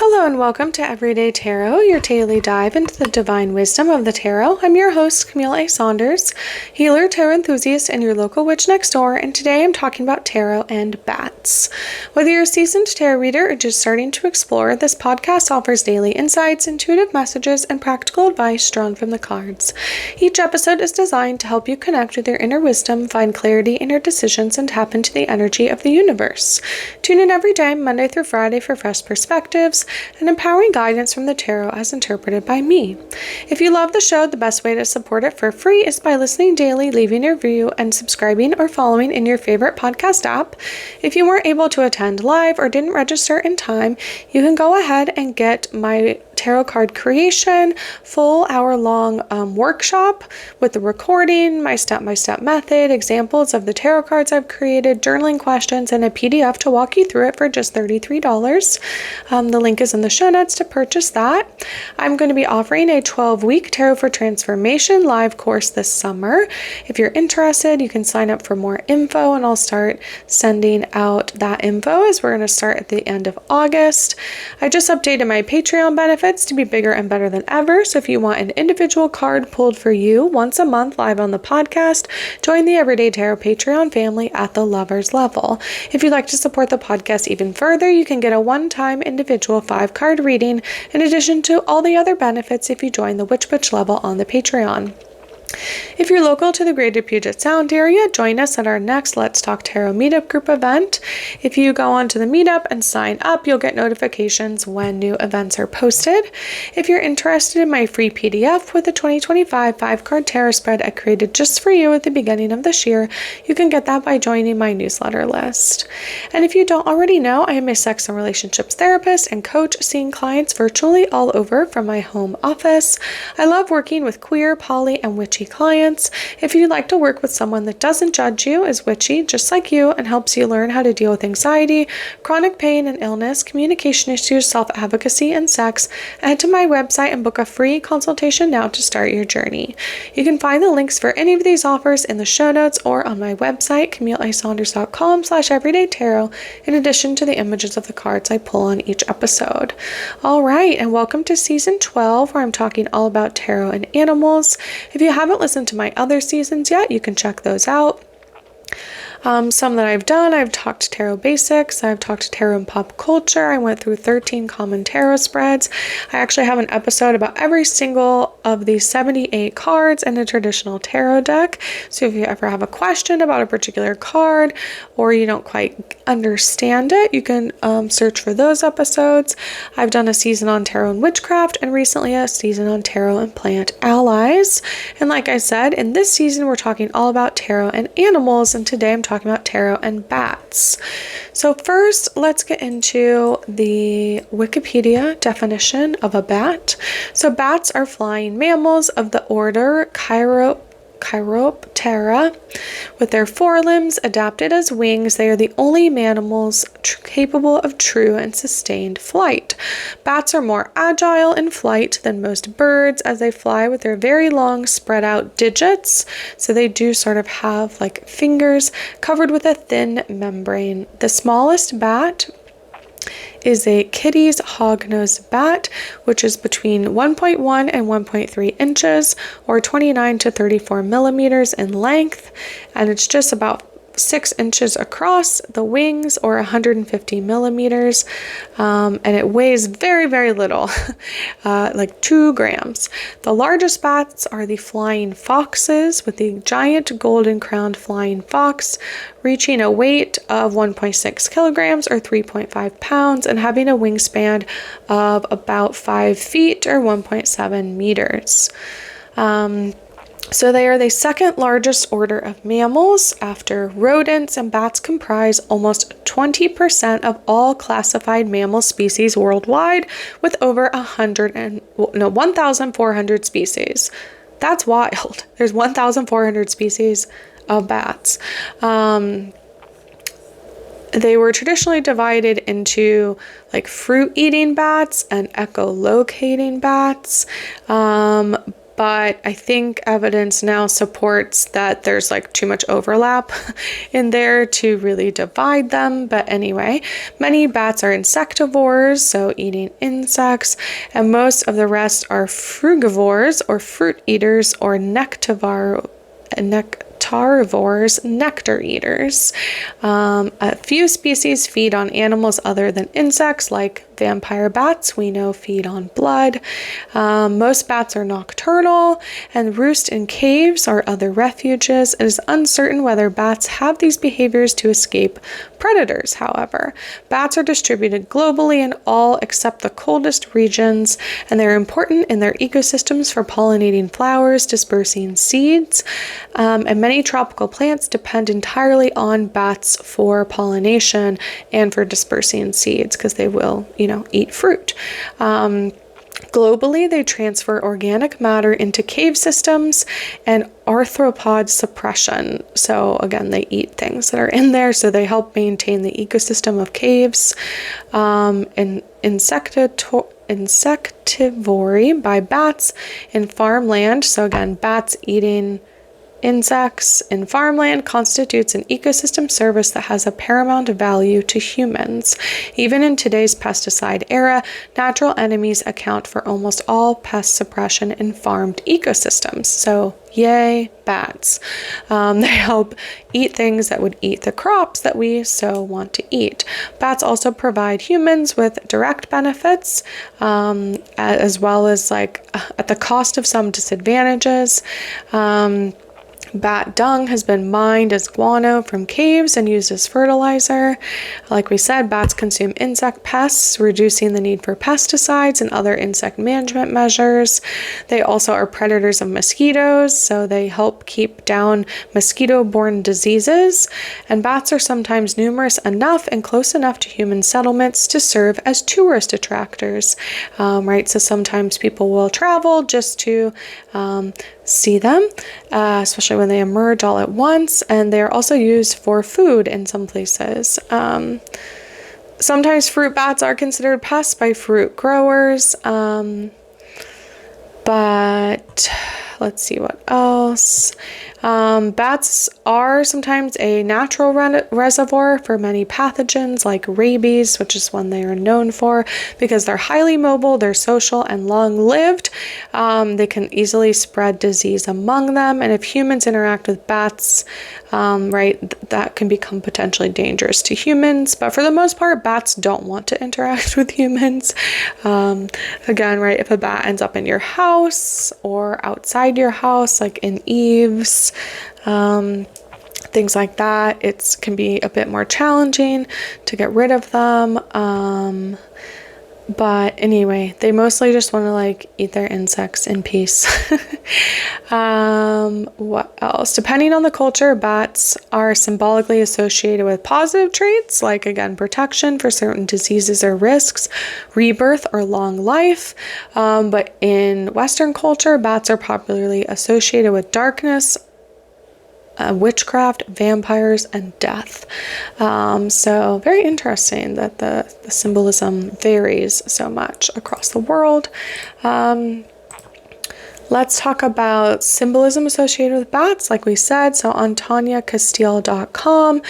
Hello and welcome to Everyday Tarot, your daily dive into the divine wisdom of the tarot. I'm your host, Camille A. Saunders, healer, tarot enthusiast, and your local witch next door, and today I'm talking about tarot and bats. Whether you're a seasoned tarot reader or just starting to explore, this podcast offers daily insights, intuitive messages, and practical advice drawn from the cards. Each episode is designed to help you connect with your inner wisdom, find clarity in your decisions, and tap into the energy of the universe. Tune in every day, Monday through Friday, for fresh perspectives and empowering guidance from the tarot as interpreted by me. If you love the show, the best way to support it for free is by listening daily, leaving a review, and subscribing or following in your favorite podcast app. If you weren't able to attend live or didn't register in time, you can go ahead and get my tarot card creation full hour-long workshop with the recording, my step-by-step method, examples of the tarot cards I've created, journaling questions, and a PDF to walk you through it for just $33. The link is in the show notes to purchase that. I'm going to be offering a 12-week Tarot for Transformation live course this summer. If you're interested, you can sign up for more info, and I'll start sending out that info as we're going to start at the end of August. I just updated my Patreon benefits to be bigger and better than ever, so if you want an individual card pulled for you once a month live on the podcast, join the Everyday Tarot Patreon family at the Lovers level. If you'd like to support the podcast even further, you can get a one-time individual 5-card reading in addition to all the other benefits if you join the Witch level on the Patreon. If you're local to the Greater Puget Sound area, join us at our next Let's Talk Tarot meetup group event. If you go onto the meetup and sign up, you'll get notifications when new events are posted. If you're interested in my free PDF with the 2025 5-card tarot spread I created just for you at the beginning of this year, you can get that by joining my newsletter list. And if you don't already know, I am a sex and relationships therapist and coach, seeing clients virtually all over from my home office. I love working with queer, poly, and witchy clients. If you'd like to work with someone that doesn't judge you, is witchy just like you, and helps you learn how to deal with anxiety, chronic pain and illness, communication issues, self-advocacy, and sex, head to my website and book a free consultation now to start your journey. You can find the links for any of these offers in the show notes or on my website, CamilleASaunders.com/everydaytarot, in addition to the images of the cards I pull on each episode. All right, and welcome to season 12, where I'm talking all about tarot and animals. If you haven't listened to my other seasons yet, you can check those out. Some that I've done, I've talked tarot basics, I've talked tarot and pop culture, I went through 13 common tarot spreads. I actually have an episode about every single of these 78 cards in a traditional tarot deck. So if you ever have a question about a particular card or you don't quite understand it, you can search for those episodes. I've done a season on tarot and witchcraft, and recently a season on tarot and plant allies. And like I said, in this season we're talking all about tarot and animals, and today I'm talking about tarot and bats. So first, let's get into the Wikipedia definition of a bat. So bats are flying mammals of the order Chiroptera. With their forelimbs adapted as wings, they are the only mammals capable of true and sustained flight. Bats are more agile in flight than most birds, as they fly with their very long spread out digits. So they do sort of have like fingers covered with a thin membrane. The smallest bat is a Kitty's hognose bat, which is between 1.1 and 1.3 inches, or 29 to 34 millimeters in length, and it's just about 6 inches across the wings, or 150 millimeters, and it weighs very, very little, like 2 grams. The largest bats are the flying foxes, with the giant golden-crowned flying fox reaching a weight of 1.6 kilograms or 3.5 pounds and having a wingspan of about 5 feet or 1.7 meters. So they are the second largest order of mammals after rodents, and bats comprise almost 20% of all classified mammal species worldwide, with over 1,400 species. That's wild. There's 1,400 species of bats. They were traditionally divided into like fruit-eating bats and echolocating bats. but I think evidence now supports that there's like too much overlap in there to really divide them. But anyway, many bats are insectivores, so eating insects, and most of the rest are frugivores or fruit eaters or nectarivores, nectar eaters. A few species feed on animals other than insects, like vampire bats we know feed on blood. Most bats are nocturnal and roost in caves or other refuges. It is uncertain whether bats have these behaviors to escape predators, however. Bats are distributed globally in all except the coldest regions, and they're important in their ecosystems for pollinating flowers, dispersing seeds, and many tropical plants depend entirely on bats for pollination and for dispersing seeds because they will, eat fruit. Globally, they transfer organic matter into cave systems and arthropod suppression. So again, they eat things that are in there, so they help maintain the ecosystem of caves. And insectivory by bats in farmland. So again, bats eating insects in farmland constitutes an ecosystem service that has a paramount value to humans. Even in today's pesticide era, natural enemies account for almost all pest suppression in farmed ecosystems. So yay, bats. They help eat things that would eat the crops that we so want to eat. Bats also provide humans with direct benefits, as well as at the cost of some disadvantages. Bat dung has been mined as guano from caves and used as fertilizer. Like we said, bats consume insect pests, reducing the need for pesticides and other insect management measures. They also are predators of mosquitoes, so they help keep down mosquito-borne diseases. And bats are sometimes numerous enough and close enough to human settlements to serve as tourist attractors, right? So sometimes people will travel just to see them, especially when they emerge all at once, and they are also used for food in some places. Sometimes fruit bats are considered pests by fruit growers, but let's see what else. Bats are sometimes a natural reservoir for many pathogens like rabies, which is one they are known for because they're highly mobile, they're social, and long-lived. They can easily spread disease among them, and if humans interact with bats, that can become potentially dangerous to humans. But for the most part, bats don't want to interact with humans. Again, right, if a bat ends up in your house or outside your house, like in eaves, things like that, it can be a bit more challenging to get rid of them. But anyway, they mostly just want to eat their insects in peace. What else? Depending on the culture, bats are symbolically associated with positive traits, like again, protection for certain diseases or risks, rebirth or long life. But in Western culture, bats are popularly associated with darkness, witchcraft, vampires, and death. So very interesting that the symbolism varies so much across the world. Let's talk about symbolism associated with bats, like we said. So on TanyaCastile.com,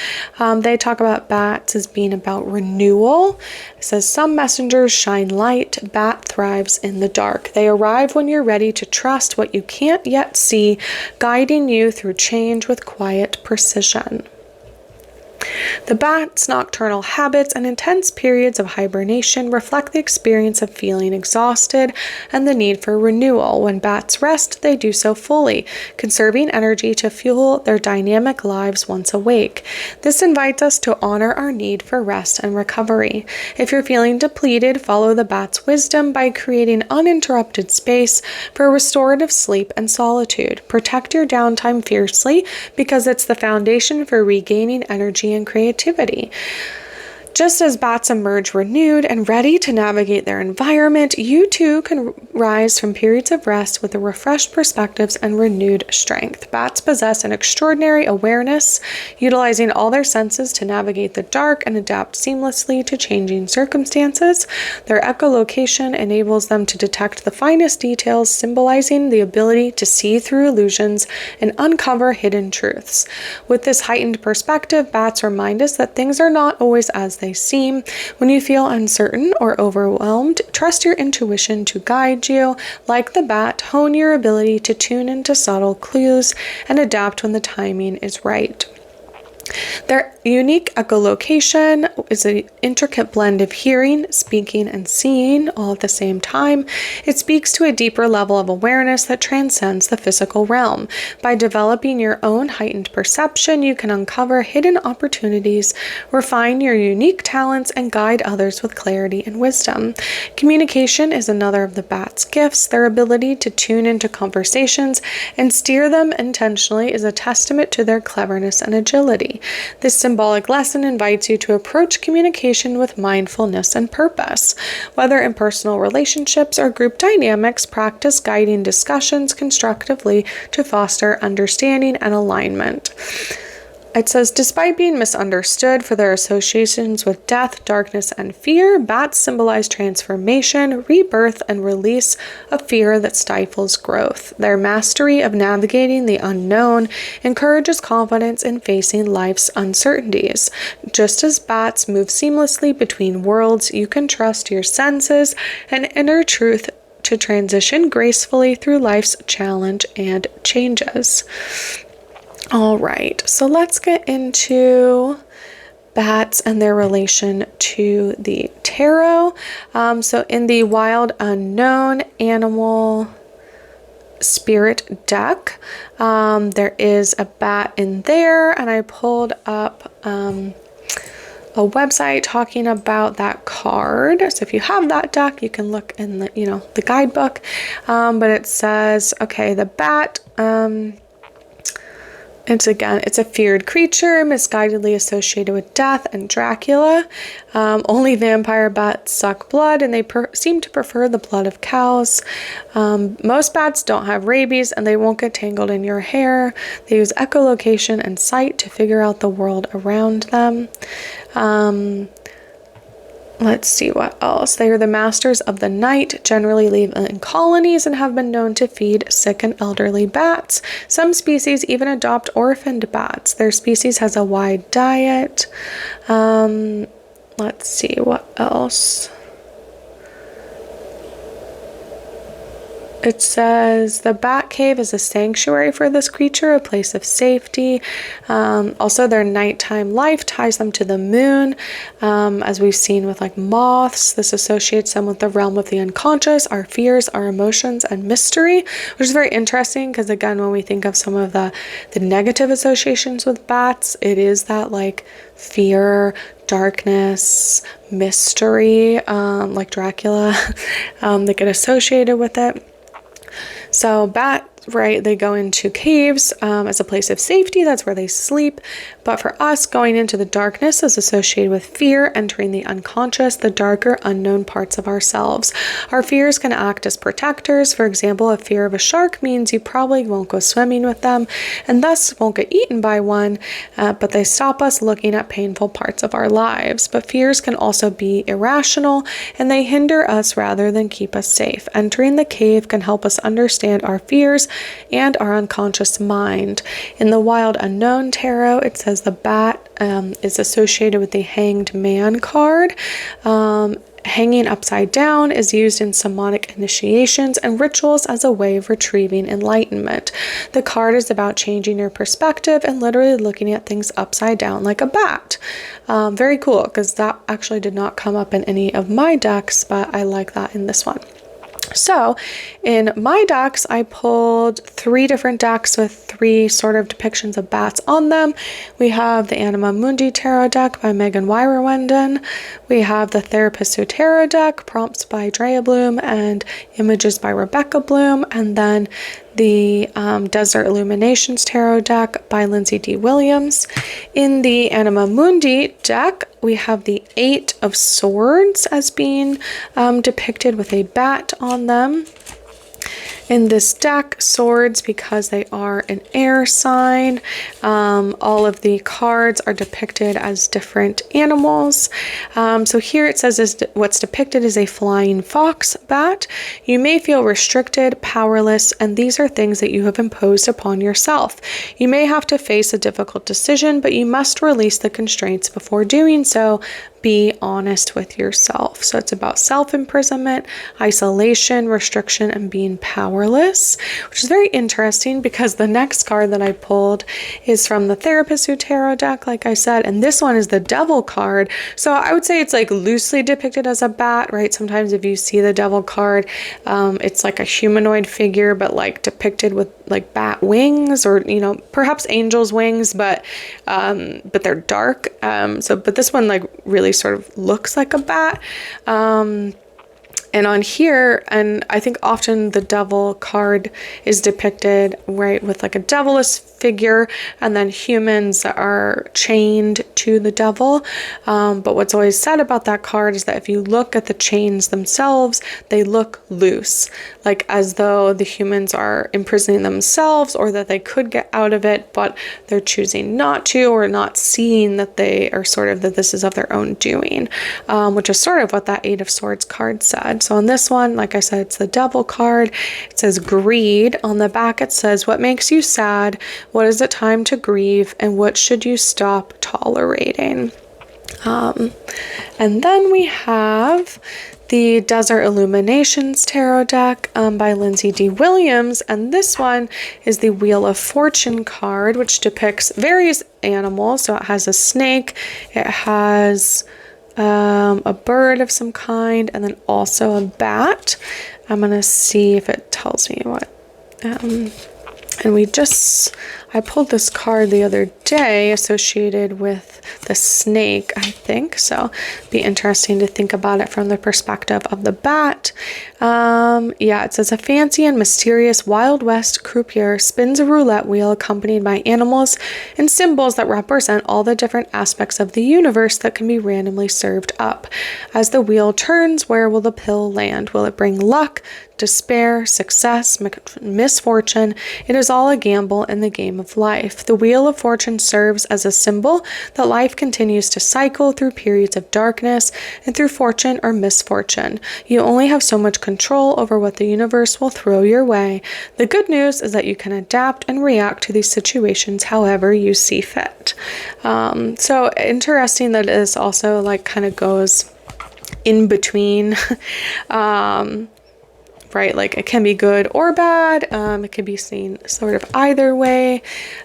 they talk about bats as being about renewal. It says, some messengers shine light, bat thrives in the dark. They arrive when you're ready to trust what you can't yet see, guiding you through change with quiet precision. The bat's nocturnal habits and intense periods of hibernation reflect the experience of feeling exhausted and the need for renewal. When bats rest, they do so fully, conserving energy to fuel their dynamic lives once awake. This invites us to honor our need for rest and recovery. If you're feeling depleted, follow the bat's wisdom by creating uninterrupted space for restorative sleep and solitude. Protect your downtime fiercely because it's the foundation for regaining energy and creativity. Just as bats emerge renewed and ready to navigate their environment, you too can rise from periods of rest with a refreshed perspectives and renewed strength. Bats possess an extraordinary awareness, utilizing all their senses to navigate the dark and adapt seamlessly to changing circumstances. Their echolocation enables them to detect the finest details, symbolizing the ability to see through illusions and uncover hidden truths. With this heightened perspective, bats remind us that things are not always as they seem. When you feel uncertain or overwhelmed, trust your intuition to guide you. Like the bat, hone your ability to tune into subtle clues and adapt when the timing is right. Their unique echolocation is an intricate blend of hearing, speaking, and seeing all at the same time. It speaks to a deeper level of awareness that transcends the physical realm. By developing your own heightened perception, you can uncover hidden opportunities, refine your unique talents, and guide others with clarity and wisdom. Communication is another of the bat's gifts. Their ability to tune into conversations and steer them intentionally is a testament to their cleverness and agility. This symbolic lesson invites you to approach communication with mindfulness and purpose. Whether in personal relationships or group dynamics, practice guiding discussions constructively to foster understanding and alignment. It says, despite being misunderstood for their associations with death, darkness, and fear, bats symbolize transformation, rebirth, and release of fear that stifles growth. Their mastery of navigating the unknown encourages confidence in facing life's uncertainties. Just as bats move seamlessly between worlds, you can trust your senses and inner truth to transition gracefully through life's challenge and changes. All right, so let's get into bats and their relation to the tarot. So in the Wild Unknown Animal Spirit deck, there is a bat in there, and I pulled up a website talking about that card. So if you have that deck, you can look in the guidebook. But it says, okay, the bat. It's a feared creature, misguidedly associated with death and Dracula. Only vampire bats suck blood, and they seem to prefer the blood of cows. Most bats don't have rabies, and they won't get tangled in your hair. They use echolocation and sight to figure out the world around them. Let's see what else. They are the masters of the night, generally live in colonies, and have been known to feed sick and elderly bats. Some species even adopt orphaned bats. Their species has a wide diet. Let's see what else. It says the bat cave is a sanctuary for this creature, a place of safety. Also, their nighttime life ties them to the moon, as we've seen with like moths. This associates them with the realm of the unconscious, our fears, our emotions, and mystery, which is very interesting because, again, when we think of some of the negative associations with bats, it is that like fear, darkness, mystery, like Dracula, that get associated with it. So bats, right, they go into caves as a place of safety. That's where they sleep. But for us, going into the darkness is associated with fear, entering the unconscious, the darker, unknown parts of ourselves. Our fears can act as protectors. For example, a fear of a shark means you probably won't go swimming with them and thus won't get eaten by one, but they stop us looking at painful parts of our lives. But fears can also be irrational, and they hinder us rather than keep us safe. Entering the cave can help us understand our fears and our unconscious mind. In the Wild Unknown Tarot, it says the bat is associated with the Hanged Man card. Hanging upside down is used in shamanic initiations and rituals as a way of retrieving enlightenment. The card is about changing your perspective and literally looking at things upside down like a bat. Very cool, because that actually did not come up in any of my decks, but I like that in this one. So in my decks, I pulled 3 different decks with 3 sort of depictions of bats on them. We have the Anima Mundi Tarot deck by Megan Wyrewenden. We have the Therapisto Tarot deck, prompts by Drea Bloom and images by Rebecca Bloom. And then the Desert Illuminations Tarot deck by Lindsay D. Williams. In the Anima Mundi deck, we have the Eight of Swords as being depicted with a bat on them. In this deck, swords, because they are an air sign, all of the cards are depicted as different animals. So here it says what's depicted is a flying fox bat. You may feel restricted, powerless, and these are things that you have imposed upon yourself. You may have to face a difficult decision, but you must release the constraints before doing so. Be honest with yourself. So it's about self-imprisonment, isolation, restriction, and being powerless, which is very interesting because the next card that I pulled is from the Therapist Who Tarot deck, like I said, and this one is the Devil card. So I would say it's like loosely depicted as a bat, right? Sometimes if you see the Devil card, it's like a humanoid figure, but like depicted with like bat wings, or, you know, perhaps angel's wings, but they're dark. But this one like really sort of looks like a bat. And on here, and I think often the Devil card is depicted, right, with like a devilish figure, and then humans that are chained to the devil. But what's always said about that card is that if you look at the chains themselves, they look loose, like as though the humans are imprisoning themselves, or that they could get out of it, but they're choosing not to, or not seeing that they are sort of, that this is of their own doing, which is sort of what that Eight of Swords card said. So on this one, like I said, it's the Devil card. It says greed. On the back, it says, what makes you sad? What is it time to grieve? And what should you stop tolerating? And then we have the Desert Illuminations Tarot deck by Lindsay D. Williams, and this one is the Wheel of Fortune card, which depicts various animals. So it has a snake, it has a bird of some kind, and then also a bat. I'm gonna see if it tells me what. I pulled this card the other day associated with the snake, I think. So it'd be interesting to think about it from the perspective of the bat. Yeah, it says a fancy and mysterious Wild West croupier spins a roulette wheel accompanied by animals and symbols that represent all the different aspects of the universe that can be randomly served up. As the wheel turns, where will the pill land? Will it bring luck, despair, success, misfortune? It is all a gamble in the game of life. The Wheel of Fortune serves as a symbol that life continues to cycle through periods of darkness and through fortune or misfortune. You only have so much control over what the universe will throw your way. The good news is that you can adapt and react to these situations however you see fit. So interesting that this also like kind of goes in between. Right, like it can be good or bad. It can be seen sort of either way,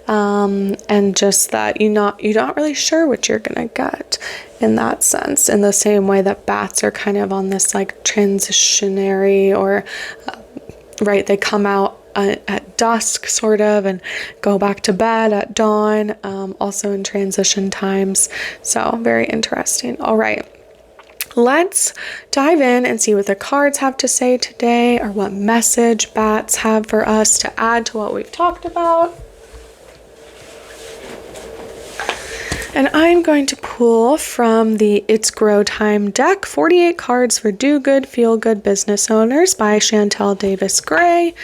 and just that you're not really sure what you're gonna get in that sense. In the same way that bats are kind of on this like transitionary, or right, they come out at dusk sort of and go back to bed at dawn, also in transition times. So very interesting. All right. Let's dive in and see what the cards have to say today, or what message bats have for us to add to what we've talked about. And I'm going to pull from the It's Grow Time deck, 48 cards for Do Good, Feel Good Business Owners by Chantel Davis Gray.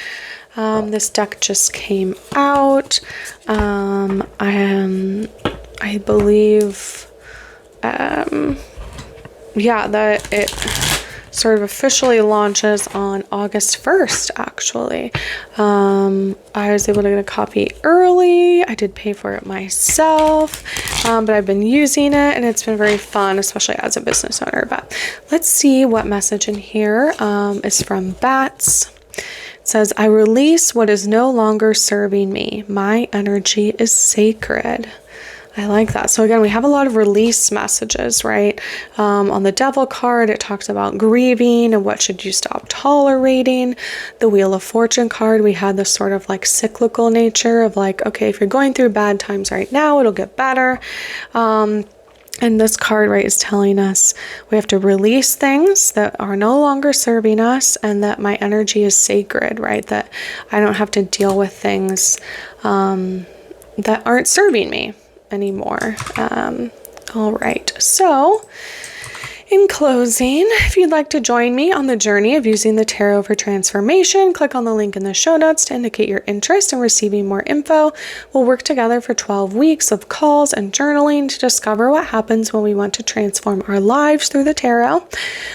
This deck just came out. I believe... yeah, that it sort of officially launches on August 1st, actually. I was able to get a copy early. I did pay for it myself, but I've been using it and it's been very fun, especially as a business owner. But let's see what message in here is from bats. It says, I release what is no longer serving me. My energy is sacred. I like that. So again, we have a lot of release messages, right? On the Devil card, it talks about grieving and what should you stop tolerating. The Wheel of Fortune card, we had this sort of like cyclical nature of like, okay, if you're going through bad times right now, it'll get better. And this card, right, is telling us we have to release things that are no longer serving us, and that my energy is sacred, right? That I don't have to deal with things that aren't serving me anymore. All right, so in closing, if you'd like to join me on the journey of using the tarot for transformation, click on the link in the show notes to indicate your interest in receiving more info. We'll work together for 12 weeks of calls and journaling to discover what happens when we want to transform our lives through the tarot.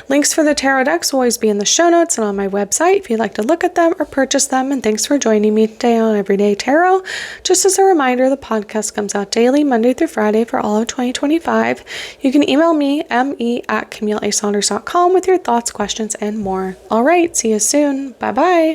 Links for the tarot decks will always be in the show notes and on my website if you'd like to look at them or purchase them. And thanks for joining me today on Everyday Tarot. Just as a reminder, the podcast comes out daily, Monday through Friday for all of 2025. You can email me, me@CamilleASaunders.com with your thoughts, questions, and more. All right, see you soon. Bye-bye.